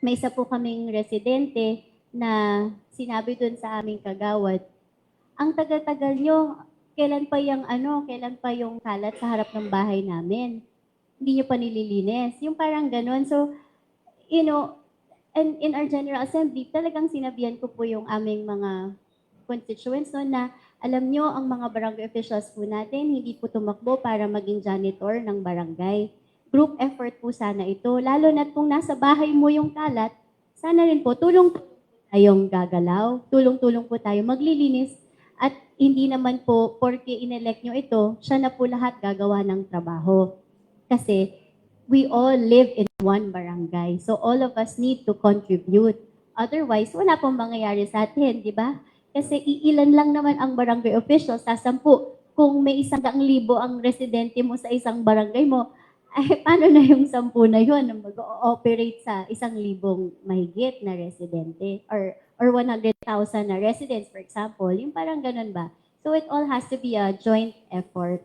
may isa po kaming residente na sinabi dun sa aming kagawad, ang tagal-tagal nyo, kailan pa yung kalat sa harap ng bahay namin? Hindi nyo pa nililinis. Yung parang ganun. So, you know, and in our General Assembly, talagang sinabihan ko po yung aming mga constituents no, na alam nyo, ang mga barangay officials po natin, hindi po tumakbo para maging janitor ng barangay. Group effort po sana ito. Lalo na kung nasa bahay mo yung kalat, sana rin po tulong tayong gagalaw, tulong-tulong po tayo maglilinis, at hindi naman po, porque inelect nyo ito, siya na po lahat gagawa ng trabaho. Kasi we all live in one barangay. So all of us need to contribute. Otherwise, wala pong mangyayari sa atin, di ba? Kasi iilan lang naman ang barangay officials sa 10. Kung may 100,000 ang residente mo sa isang barangay mo, ay paano na yung 10 na yun na mag-ooperate sa 1,000 mahigit na residente or 100,000 na residents, for example. Yung parang ganun ba? So it all has to be a joint effort.